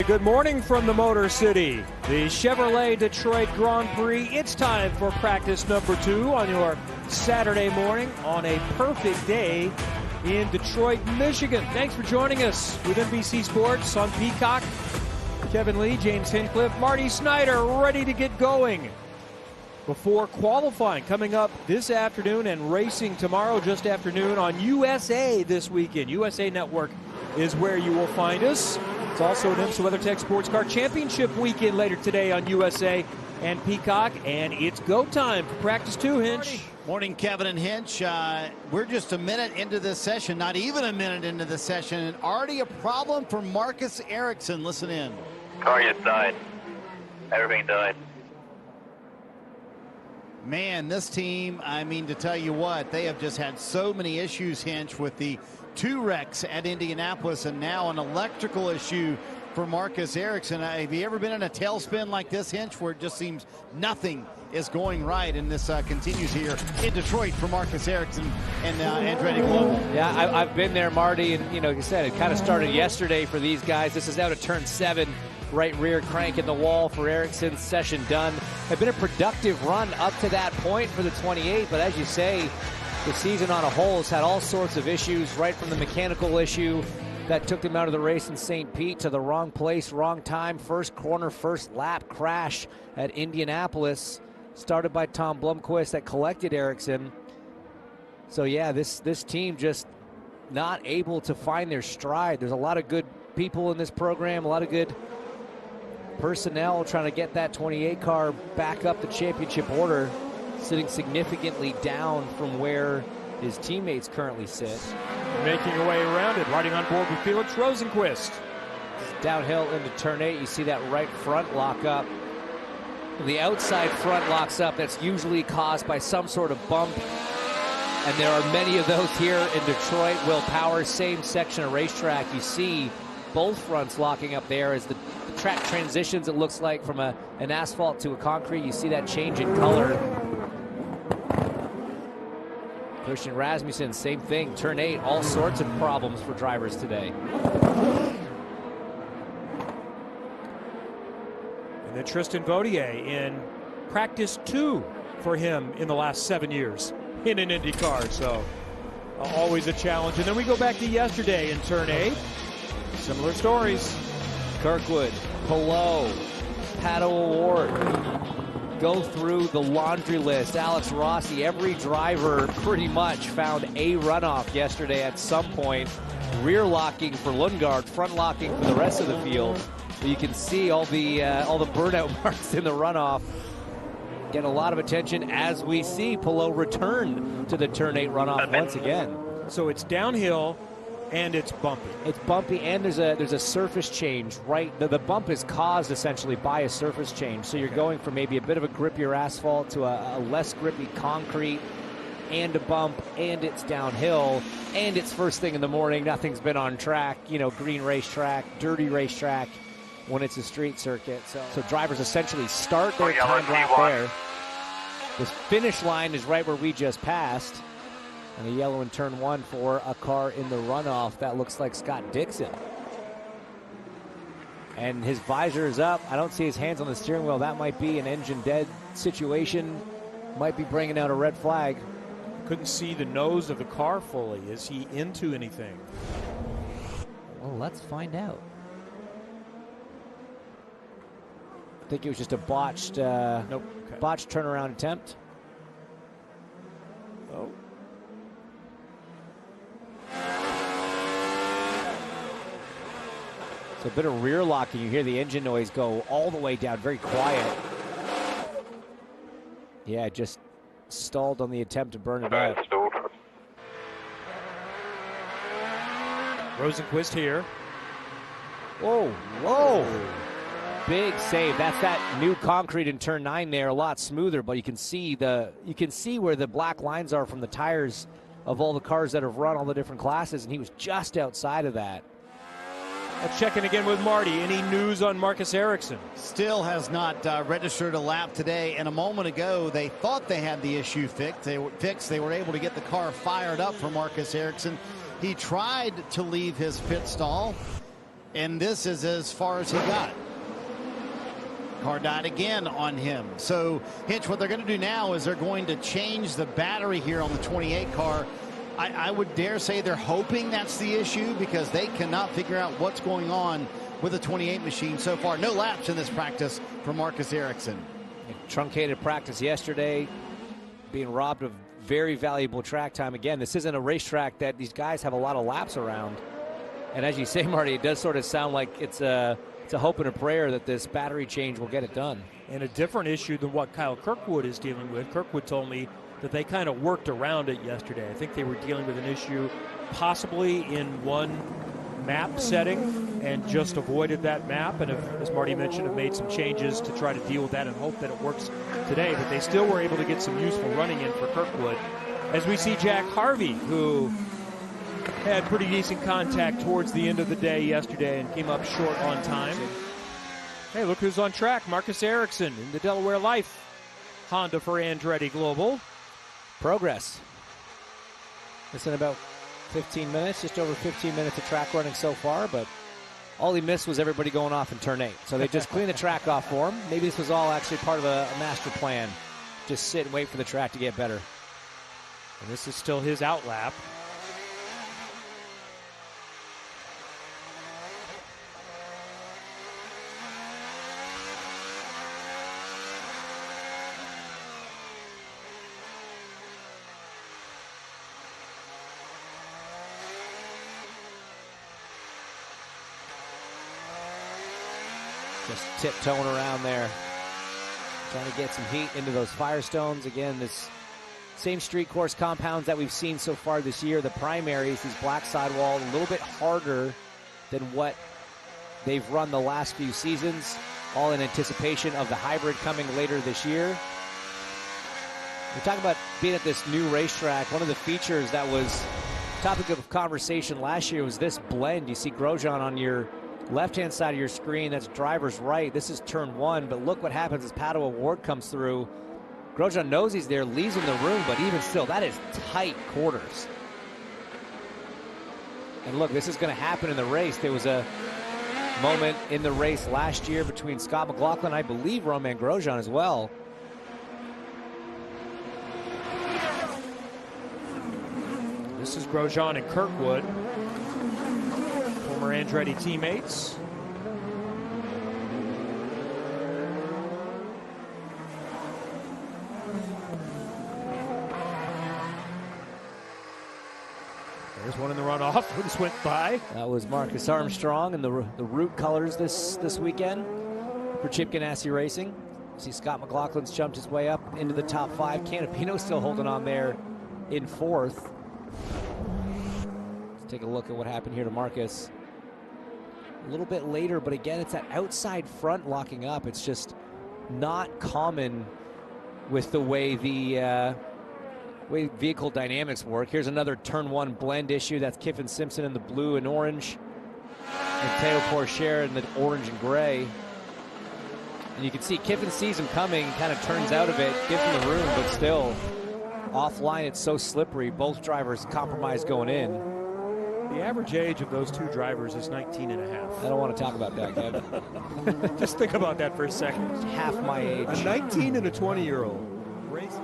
good morning from the Motor City. The Chevrolet Detroit Grand Prix. It's time for practice number 2 on your Saturday morning on a perfect day in Detroit, Michigan. Thanks for joining us with NBC Sports on Peacock. Kevin Lee, James Hinchcliffe, Marty Snyder ready to get going before qualifying coming up this afternoon and racing tomorrow just afternoon on USA this weekend. USA Network is where you will find us. It's also an IMSA WeatherTech Sports Car Championship weekend later today on USA and Peacock, and it's go time for practice 2, Hinch. Morning, Kevin and Hinch. We're just a minute into this session, not even a minute into the session, and already a problem for Marcus Eriksson. Listen in. Car just died. Everything died. Man, this team, I mean, to tell you what, they have just had so many issues, Hinch, with the 2 wrecks at Indianapolis and now an electrical issue for Marcus Eriksson. Have you ever been in a tailspin like this, Hinch, where it just seems nothing is going right, and this continues here in Detroit for Marcus Eriksson and Andretti Global? Yeah, I've been there, Marty, and like you said, it kind of started yesterday for these guys. This is out of turn 7. Right rear crank in the wall for Eriksson. Session done. Had been a productive run up to that point for the 28, but as you say, the season on a whole has had all sorts of issues, right from the mechanical issue that took them out of the race in St. Pete to the wrong place, wrong time, first corner, first lap crash at Indianapolis, started by Tom Blomqvist that collected Eriksson. So yeah, this team just not able to find their stride. There's a lot of good people in this program, a lot of good personnel trying to get that 28 car back up the championship order, sitting significantly down from where his teammates currently sit. Making her way around it, riding on board with Felix Rosenqvist. Downhill into turn 8, you see that right front lock up. The outside front locks up. That's usually caused by some sort of bump, and there are many of those here in Detroit. Will Power, same section of racetrack. You see both fronts locking up there as the track transitions, it looks like, from an asphalt to a concrete. You see that change in color. Christian Rasmussen, same thing. Turn 8, all sorts of problems for drivers today. And then Tristan Vautier in practice 2 for him in the last 7 years in an IndyCar. So always a challenge. And then we go back to yesterday in turn 8. Similar stories. Kirkwood, Pelot, Pato O'Ward. Go through the laundry list. Alex Rossi, every driver pretty much found a runoff yesterday at some point. Rear locking for Lundgaard, front locking for the rest of the field. So you can see all the burnout marks in the runoff. Get a lot of attention as we see Pelot return to the turn 8 runoff once again. So it's downhill and it's bumpy. It's bumpy, and there's a surface change, right? The bump is caused essentially by a surface change. So you're going from maybe a bit of a grippier asphalt to a less grippy concrete, and a bump, and it's downhill, and it's first thing in the morning. Nothing's been on track, green racetrack, dirty racetrack when it's a street circuit. So drivers essentially start their time lap there. The finish line is right where we just passed. And a yellow in turn 1 for a car in the runoff. That looks like Scott Dixon. And his visor is up. I don't see his hands on the steering wheel. That might be an engine dead situation. Might be bringing out a red flag. Couldn't see the nose of the car fully. Is he into anything? Well, let's find out. I think it was just a botched turnaround attempt. Oh. So a bit of rear locking. You hear the engine noise go all the way down, very quiet. Yeah, just stalled on the attempt to burn it out. Rosenqvist here. Whoa. Big save. That's that new concrete in turn 9 there, a lot smoother, but you can see where the black lines are from the tires of all the cars that have run all the different classes, and he was just outside of that. Let's check in again with Marty. Any news on Marcus Eriksson? Still has not registered a lap today, and a moment ago they thought they had the issue fixed. They were able to get the car fired up for Marcus Eriksson. He tried to leave his pit stall, And this is as far as he got. Car died again on him. So, Hinch, what they're going to do now is they're going to change the battery here on the 28 car. I would dare say they're hoping that's the issue because they cannot figure out what's going on with the 28 machine so far. No laps in this practice for Marcus Eriksson. Truncated practice yesterday, being robbed of very valuable track time. Again, this isn't a racetrack that these guys have a lot of laps around. And as you say, Marty, it does sort of sound like it's a hope and a prayer that this battery change will get it done. And a different issue than what Kyle Kirkwood is dealing with. Kirkwood told me that they kind of worked around it yesterday. I think they were dealing with an issue possibly in one map setting and just avoided that map, and have, as Marty mentioned, have made some changes to try to deal with that and hope that it works today. But they still were able to get some useful running in for Kirkwood. As we see Jack Harvey, who had pretty decent contact towards the end of the day yesterday and came up short on time. Hey, look who's on track. Marcus Eriksson in the Delaware Life Honda for Andretti Global. Progress. It's in about 15 minutes, just over 15 minutes of track running so far, but all he missed was everybody going off in turn 8. So they just cleaned the track off for him. Maybe this was all actually part of a master plan. Just sit and wait for the track to get better. And this is still his out lap. Just tiptoeing around there, trying to get some heat into those Firestones. Again, this same street course compounds that we've seen so far this year. The primaries, these black sidewall, a little bit harder than what they've run the last few seasons, all in anticipation of the hybrid coming later this year. We talk about being at this new racetrack. One of the features that was topic of conversation last year was this blend. You see Grosjean on your left-hand side of your screen. That's driver's right. This is turn 1, but look what happens as Pato O'Ward comes through. Grosjean knows he's there, leaves him the room, but even still, that is tight quarters. And look, this is going to happen in the race. There was a moment in the race last year between Scott McLaughlin, I believe Romain Grosjean as well. This is Grosjean and Kirkwood, former Andretti teammates. There's one in the runoff who just went by. That was Marcus Armstrong in the root colors this weekend for Chip Ganassi Racing. You see Scott McLaughlin's jumped his way up into the top 5. Canapino still holding on there in 4th. Let's take a look at what happened here to Marcus. A little bit later, but again, it's that outside front locking up. It's just not common with the way the way vehicle dynamics work. Here's another turn 1 blend issue. That's Kiffin Simpson in the blue and orange, and Teo Porcher in the orange and gray. And you can see Kiffin sees him coming, kind of turns out of it, gives him the room, but still offline. It's so slippery. Both drivers compromise going in. The average age of those two drivers is 19 and a half. I don't want to talk about that, Kevin. Just think about that for a second. Half my age. A 19 and a 20-year-old racing.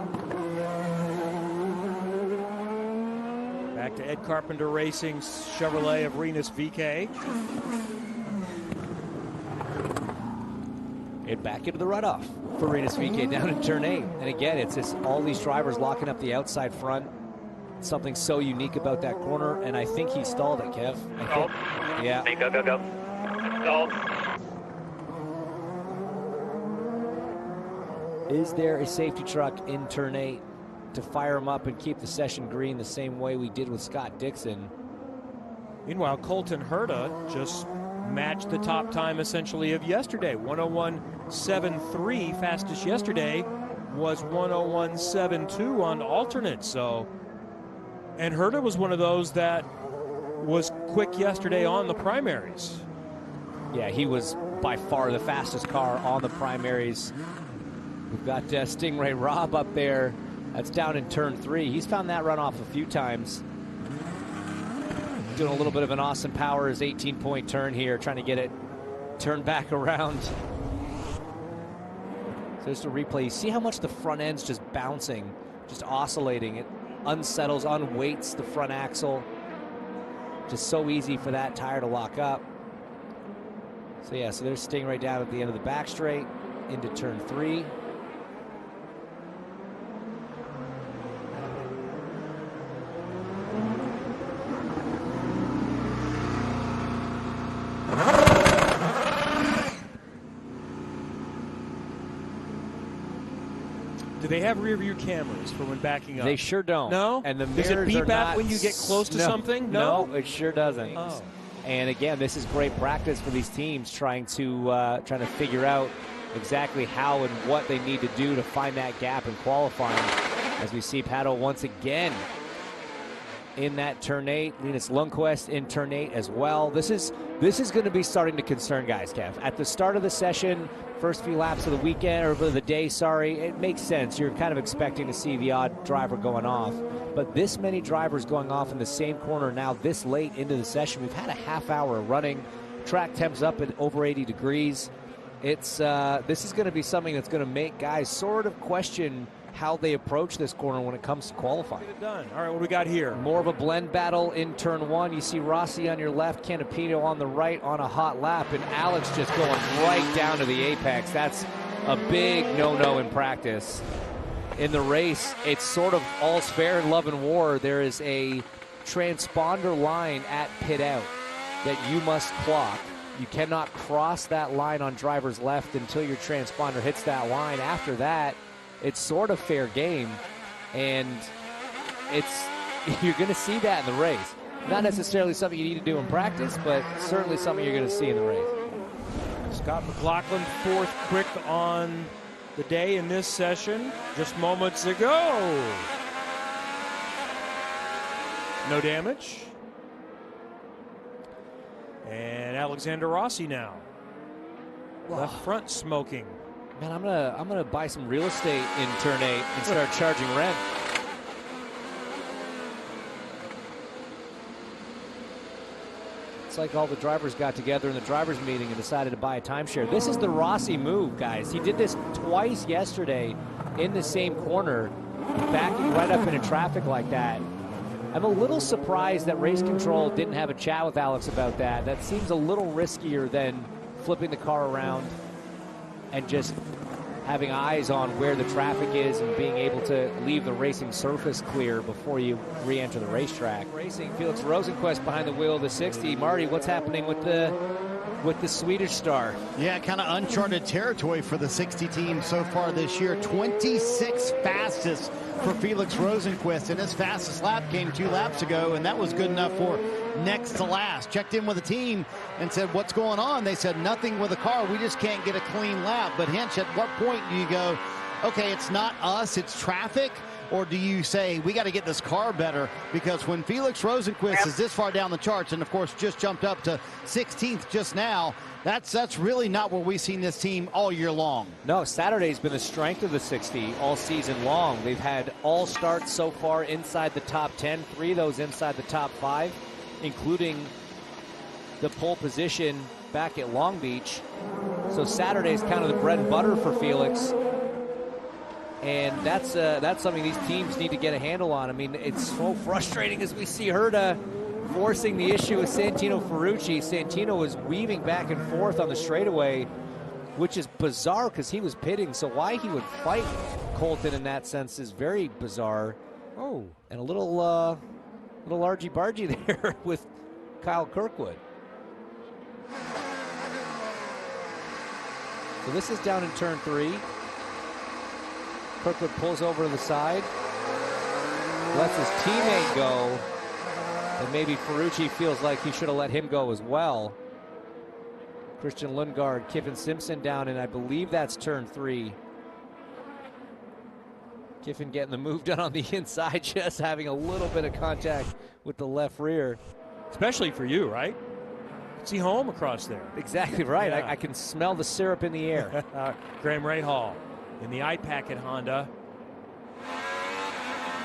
Back to Ed Carpenter Racing's Chevrolet of Renus VK. And back into the runoff for Renus VK down in turn 8. And again, it's just all these drivers locking up the outside front. Something so unique about that corner, and I think he stalled it, Kev. Yeah. Go. Is there a safety truck in turn 8 to fire him up and keep the session green the same way we did with Scott Dixon? Meanwhile, Colton Herta just matched the top time essentially of yesterday. 101.73. Fastest yesterday was 101.72 on alternate. So, and Herta was one of those that was quick yesterday on the primaries. Yeah, he was by far the fastest car on the primaries. We've got Stingray Robb up there. That's down in turn 3. He's found that runoff a few times. doing a little bit of an Austin Powers 18-point turn here, trying to get it turned back around. So just a replay. You see how much the front end's just bouncing, just oscillating. It unsettles, unweights the front axle. Just so easy for that tire to lock up. So yeah, so they're staying right down at the end of the back straight into turn 3. Do they have rear view cameras for when backing up? They sure don't. No? And the Does it beep out when you get close to something? No, it sure doesn't. Oh. And again, this is great practice for these teams trying to figure out exactly how and what they need to do to find that gap in qualifying. As we see Pato once again in that turn 8. Linus Lundqvist in turn 8 as well. This is going to be starting to concern guys, Kev. At the start of the session, first few laps of the weekend, or of the day, sorry, it makes sense. You're kind of expecting to see the odd driver going off. But this many drivers going off in the same corner now this late into the session. We've had a half hour running. Track temps up at over 80 degrees. This is going to be something that's going to make guys sort of question how they approach this corner when it comes to qualifying. Get it done. All right, what do we got here? More of a blend battle in turn 1. You see Rossi on your left, Canapino on the right on a hot lap, and Alex just going right down to the apex. That's a big no-no in practice. In the race, it's sort of all's fair in love and war. There is a transponder line at pit out that you must clock. You cannot cross that line on driver's left until your transponder hits that line. After that, it's sort of fair game, and you're going to see that in the race. Not necessarily something you need to do in practice, but certainly something you're going to see in the race. Scott McLaughlin, 4th quick on the day in this session, just moments ago. No damage. And Alexander Rossi now. Left front smoking. Man, I'm gonna buy some real estate in turn 8 and start charging rent. It's like all the drivers got together in the drivers meeting and decided to buy a timeshare. This is the Rossi move, guys. He did this twice yesterday in the same corner, backing right up into traffic like that. I'm a little surprised that race control didn't have a chat with Alex about that. That seems a little riskier than flipping the car around and just having eyes on where the traffic is and being able to leave the racing surface clear before you re-enter the racetrack. Racing, Felix Rosenqvist behind the wheel of the 60. Marty, what's happening with the Swedish star? Yeah, kind of uncharted territory for the 60 team so far this year. 26th fastest for Felix Rosenqvist, and his fastest lap came 2 laps ago, and that was good enough for next to last. Checked in with the team and said, what's going on? They said, nothing with the car. We just can't get a clean lap. But Hinch, at what point do you go, okay, it's not us, it's traffic? Or do you say, we got to get this car better? Because when Felix Rosenqvist is this far down the charts, and of course just jumped up to 16th just now, that's really not where we've seen this team all year long. No, Saturday's been the strength of the 60 all season long. They've had all starts so far inside the top 10, 3 of those inside the top 5, including the pole position back at Long Beach. So Saturday's kind of the bread and butter for Felix. And that's something these teams need to get a handle on. I mean, it's so frustrating as we see Herta forcing the issue with Santino Ferrucci. Santino was weaving back and forth on the straightaway, which is bizarre because he was pitting. So why he would fight Colton in that sense is very bizarre. Oh, and a little argy-bargy there with Kyle Kirkwood. So this is down in turn 3. Kirkwood pulls over to the side, lets his teammate go, and maybe Ferrucci feels like he should have let him go as well. Christian Lundgaard, Kiffin Simpson down, and I believe that's turn 3. Kiffin getting the move done on the inside, just having a little bit of contact with the left rear. Especially for you, right? See home across there. Exactly right. Yeah. I can smell the syrup in the air. Graham Rahal in the iPacket Honda.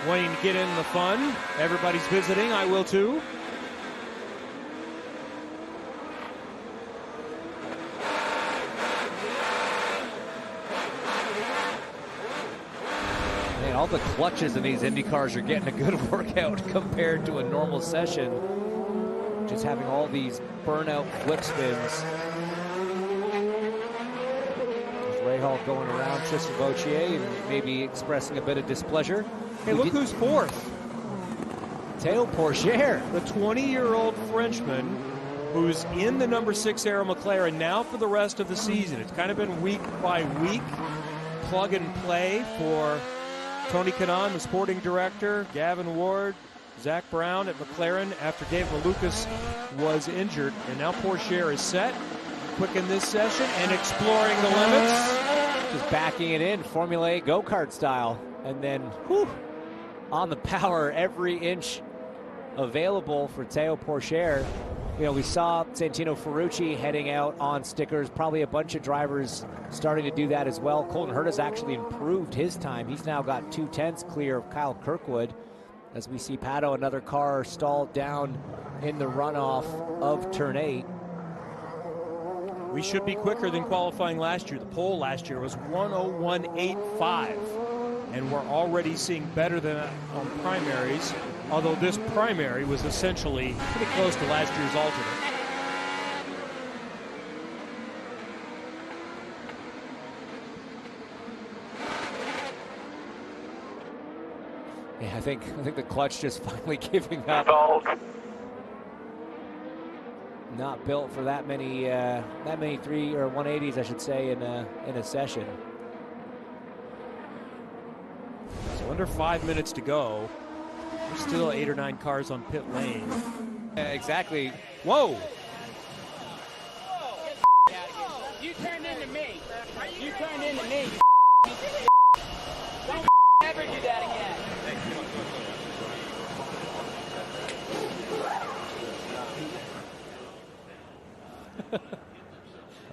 Wanting to get in the fun. Everybody's visiting. I will too. All the clutches in these Indy cars are getting a good workout compared to a normal session. Just having all these burnout flip spins. There's Rahal going around Tristan Vautier and maybe expressing a bit of displeasure. Hey, look who's fourth. Théo Pourchaire. The 20-year-old Frenchman who's in the number 6 Arrow McLaren now for the rest of the season. It's kind of been week by week, plug and play for Tony Kanaan, the sporting director, Gavin Ward, Zach Brown at McLaren after Dave Malukas was injured. And now Pourchaire is set, quick in this session and exploring the limits. Just backing it in, Formula A go-kart style. And then, on the power, every inch available for Théo Pourchaire. You know, we saw Santino Ferrucci heading out on stickers. Probably a bunch of drivers starting to do that as well. Colton Herta's actually improved his time. He's now got 2/10 clear of Kyle Kirkwood. As we see Pato, another car stalled down in the runoff of turn 8. We should be quicker than qualifying last year. The pole last year was 101.85. And we're already seeing better than on primaries, although this primary was essentially pretty close to last year's alternate. Yeah, I think the clutch just finally giving up. Not built for that many 3 or 180s, I should say, in a session. So under 5 minutes to go. There's still 8 or 9 cars on pit lane. Exactly. Whoa! You turned into me. You turned into me. Don't ever do that again.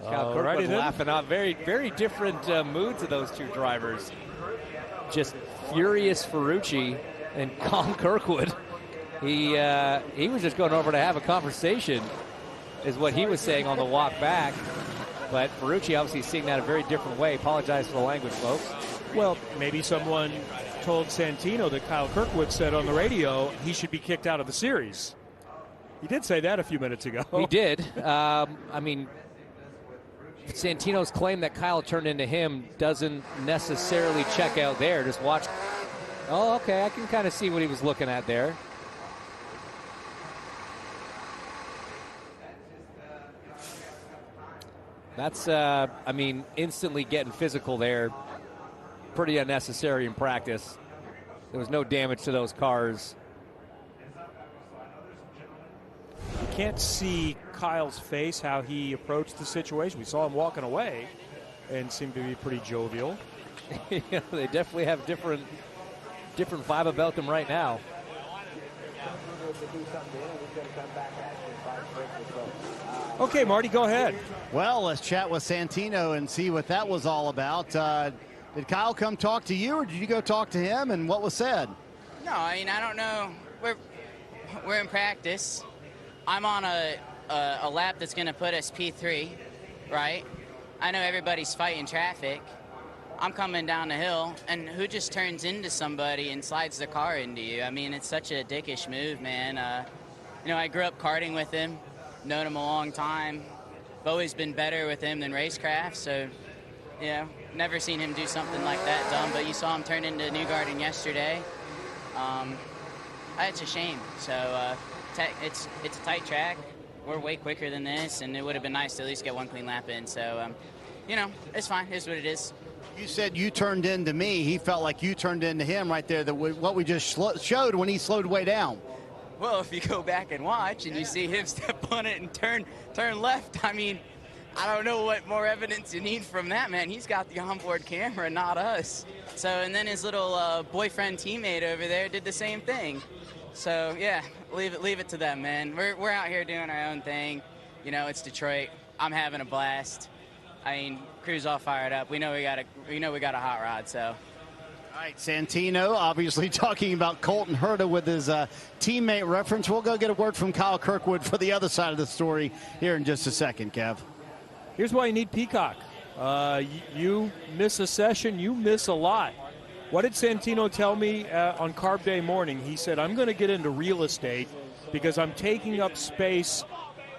Kyle Kirkwood laughing out. Very, very different moods of those two drivers. Just furious Ferrucci and calm Kirkwood. He was just going over to have a conversation, is what he was saying on the walk back. But Ferrucci obviously seeing that a very different way. Apologize for the language, folks. Well, maybe someone told Santino that Kyle Kirkwood said on the radio he should be kicked out of the series. He did say that a few minutes ago. He did. I mean, Santino's claim that Kyle turned into him doesn't necessarily check out there. Just watch. Oh, okay. I can kind of see what he was looking at there. That's, I mean, instantly getting physical there. Pretty unnecessary in practice. There was no damage to those cars. You can't see Kyle's face, how he approached the situation. We saw him walking away and seemed to be pretty jovial. Yeah, they definitely have different vibe about them right now. Okay, Marty, go ahead. Well, let's chat with Santino and see what that was all about. Did Kyle come talk to you, or did you go talk to him, and what was said? No, I mean, I don't know. We're in practice. I'm on a lap that's going to put us P3, right? I know everybody's fighting traffic. I'm coming down the hill, and who just turns into somebody and slides the car into you? I mean, it's such a dickish move, man. You know, I grew up karting with him, known him a long time. I've always been better with him than racecraft, so, you know, never seen him do something like that dumb, but you saw him turn into Newgarden yesterday. It's a shame. So it's a tight track. We're way quicker than this, and it would have been nice to at least get one clean lap in. So, you know, it's fine. It's what it is. You said you turned into me. He felt like you turned into him right there, what we just showed when he slowed way down. Well, if you go back and watch and you see him step on it and turn left, I mean, I don't know what more evidence you need from that, man. He's got the onboard camera, not us. So, and then his little boyfriend teammate over there did the same thing. So, yeah, leave it to them, man. We're out here doing our own thing. You know, it's Detroit. I'm having a blast. I mean, crew's all fired up. We know we got a hot rod, so. All right, Santino obviously talking about Colton Herta with his teammate reference. We'll go get a word from Kyle Kirkwood for the other side of the story here in just a second, Kev. Here's why you need Peacock. You miss a session, you miss a lot. What did Santino tell me on Carb Day morning? He said, I'm going to get into real estate because I'm taking up space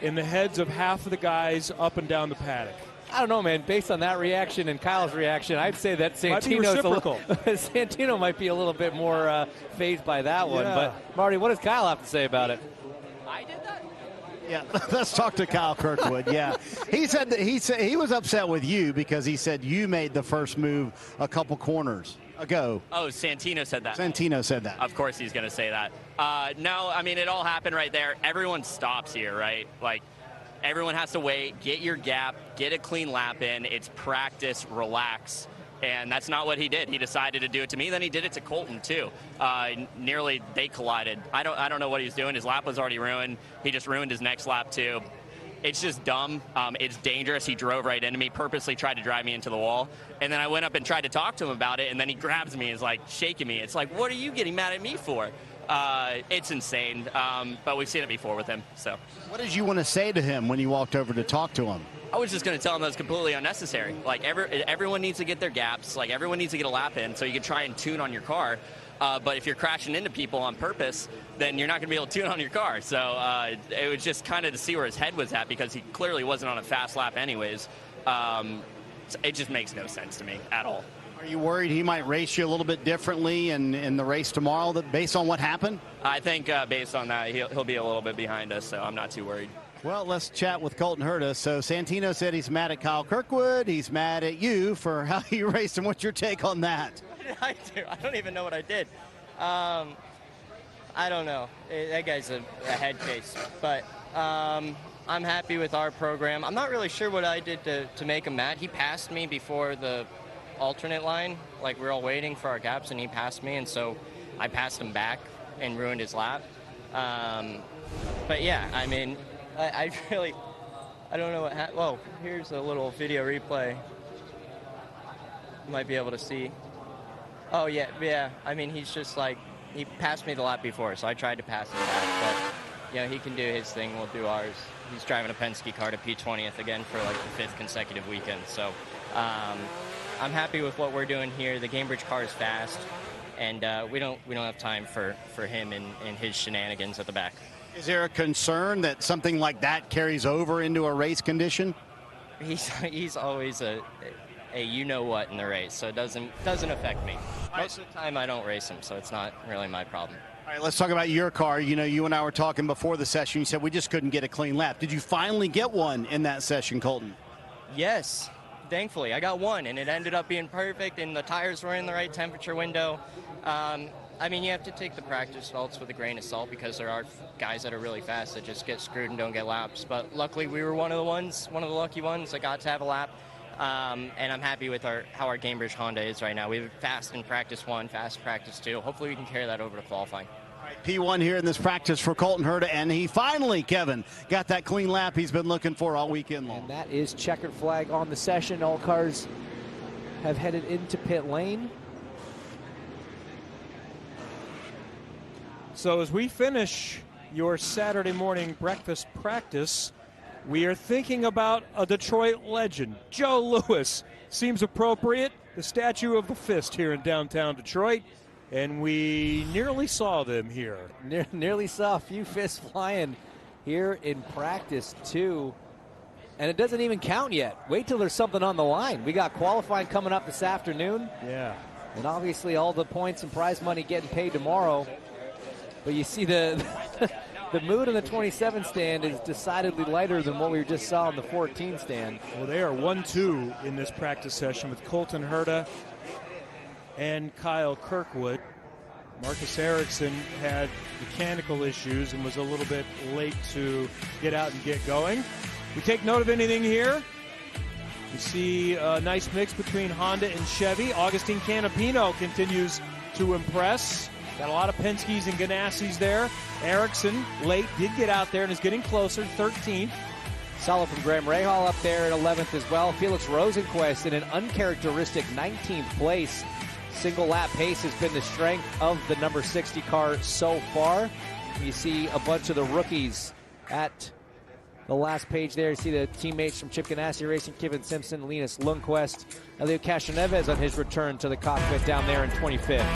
in the heads of half of the guys up and down the paddock. I don't know, man. Based on that reaction and Kyle's reaction, I'd say that Santino might be a little bit more fazed by that one. Yeah. But, Marty, what does Kyle have to say about it? I did that. Yeah, let's talk to Kyle Kirkwood. Yeah, he said he was upset with you because he said you made the first move a couple corners ago. Oh, Santino said that. Santino said that. Of course he's going to say that. No, I mean, it all happened right there. Everyone stops here, right? Like, everyone has to wait, get your gap, get a clean lap in. It's practice, relax. And that's not what he did. He decided to do it to me. Then he did it to Colton, too. Nearly they collided. I don't know what he was doing. His lap was already ruined. He just ruined his next lap, too. It's just dumb. It's dangerous. He drove right into me, purposely tried to drive me into the wall. And then I went up and tried to talk to him about it, and then he grabs me and is like shaking me. It's like, what are you getting mad at me for? It's insane, but we've seen it before with him. So, what did you want to say to him when you walked over to talk to him? I was just going to tell him that was completely unnecessary. Like, everyone needs to get their gaps. Like, everyone needs to get a lap in so you can try and tune on your car. But if you're crashing into people on purpose, then you're not going to be able to tune on your car. So it was just kind of to see where his head was at because he clearly wasn't on a fast lap anyways. It just makes no sense to me at all. Are you worried he might race you a little bit differently in the race tomorrow based on what happened? I think based on that, he'll be a little bit behind us, so I'm not too worried. Well, let's chat with Colton Herta. So Santino said he's mad at Kyle Kirkwood. He's mad at you for how you raced him. What's your take on that? What did I do? I don't even know what I did. I don't know. That guy's a head case. But I'm happy with our program. I'm not really sure what I did to make him mad. He passed me before the alternate line. Like, we were all waiting for our gaps, and he passed me. And so I passed him back and ruined his lap. But, yeah, I mean, I don't know what happened. Whoa, here's a little video replay. You might be able to see. Oh, yeah. I mean, he's just like, he passed me the lap before, so I tried to pass him back. But, you know, he can do his thing. We'll do ours. He's driving a Penske car to P20th again for, like, the 5th consecutive weekend. So I'm happy with what we're doing here. The Gamebridge car is fast, and we don't have time for him and his shenanigans at the back. Is there a concern that something like that carries over into a race condition? He's always a you-know-what in the race, so it doesn't affect me. Most of the time I don't race him, so it's not really my problem. All right, let's talk about your car. You know, you and I were talking before the session. You said we just couldn't get a clean lap. Did you finally get one in that session, Colton? Yes, thankfully. I got one, and it ended up being perfect, and the tires were in the right temperature window. I mean, you have to take the practice results with a grain of salt because there are guys that are really fast that just get screwed and don't get laps. But luckily, we were one of the lucky ones that got to have a lap. And I'm happy with how our Gamebridge Honda is right now. We have fast in practice 1, fast practice 2. Hopefully we can carry that over to qualifying. All right, P1 here in this practice for Colton Herta, and he finally, Kevin, got that clean lap he's been looking for all weekend long. And that is checkered flag on the session. All cars have headed into pit lane. So as we finish your Saturday morning breakfast practice, we are thinking about a Detroit legend. Joe Louis seems appropriate, the statue of the fist here in downtown Detroit, and we nearly saw them here. Nearly saw a few fists flying here in practice, too. And it doesn't even count yet. Wait till there's something on the line. We got qualifying coming up this afternoon. Yeah. And obviously all the points and prize money getting paid tomorrow. But you see the mood in the 27 stand is decidedly lighter than what we just saw in the 14 stand. Well, they are 1-2 in this practice session with Colton Herta and Kyle Kirkwood. Marcus Eriksson had mechanical issues and was a little bit late to get out and get going. We take note of anything here. You see a nice mix between Honda and Chevy. Augustine Canapino continues to impress. Got a lot of Penske's and Ganassis there. Eriksson, late, did get out there and is getting closer, 13th. Solid from Graham Rahal up there at 11th as well. Felix Rosenquist in an uncharacteristic 19th place. Single lap pace has been the strength of the number 60 car so far. You see a bunch of the rookies at the last page there. You see the teammates from Chip Ganassi Racing, Kevin Simpson, Linus Lundqvist, Elio Castroneves on his return to the cockpit down there in 25th.